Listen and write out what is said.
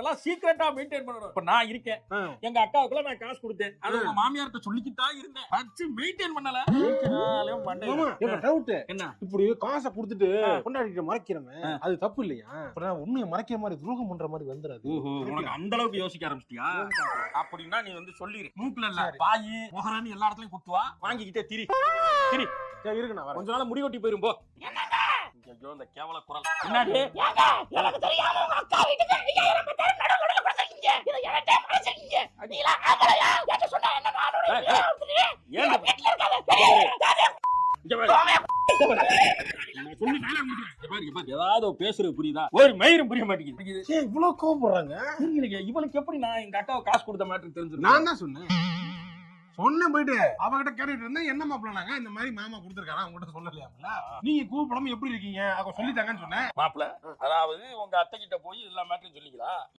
அதெல்லாம் சீக்கிரட்டா மெயின்டைன் பண்ணணும். இப்ப நான் இருக்கேன், எங்க அக்காவுக்குள்ள நான் காசு கொடுத்தேன், அது உங்க மாமியார்ட்ட சொல்லிக்கிட்டா இருந்தேன். வச்சு மெயின்டைன் பண்ணல. என்ன இப்படி காசை கொடுத்துட்டு கொண்டாடிட்டு மறைக்கிறமே அது தப்பு இல்லையா? உண்மையை மறைக்கிற மாதிரி துரோகம் பண்ற மாதிரி வந்துடாது. உனக்கு அந்த அளவுக்கு யோசிக்க ஆரம்பிச்சிட்டியா? அப்படின்னா நீ வந்து சொல்லிரு. மூக்குல இல்ல வாயி முகரானி எல்லா இடத்துலயும் குத்துவா, வாங்கிக்கிட்டே திரி திரி. சரி இருக்கு, நான் கொஞ்ச நாள் முடிவெட்டி போயிரும் போ. ஐயோ இந்த கேவல குரல் என்னடி? எனக்கு தெரியாம உங்க அக்கா வீட்டுக்கு 5000 நடுவுல கொடுத்துருக்கீங்க. இதை என்கிட்ட மறைச்சிருக்கீங்க. நீலா ஆம்பளையா? என்கிட்ட சொன்னா என்ன நானோட ஏன் வீட்டுல இருக்காத. ஏதாவது பேசுறது புரியுதா? ஒரு மயிரும் புரிய மாட்டேங்குது. இவ்வளவு கோபப்படுறாங்க. இவளுக்கு எப்படி நான் எங்க அக்காவை காசு கொடுத்த மாதிரி தெரிஞ்சு? நான் தான் சொன்னேன் போயிட்டு அவகிட்ட கேட்டுட்டு இருந்தேன், என்ன மாப்பிள்ளாங்க இந்த மாதிரி மாமா கொடுத்துருக்காரா, உங்ககிட்ட சொல்லலையாமல, நீங்க கூப்பிடாம எப்படி இருக்கீங்க அவங்க சொல்லிட்டாங்கன்னு சொன்னேன். மாப்பிள்ள, அதாவது உங்க அத்தை கிட்ட போய் எல்லா மேட்டரும் சொல்லிக்கலாம்.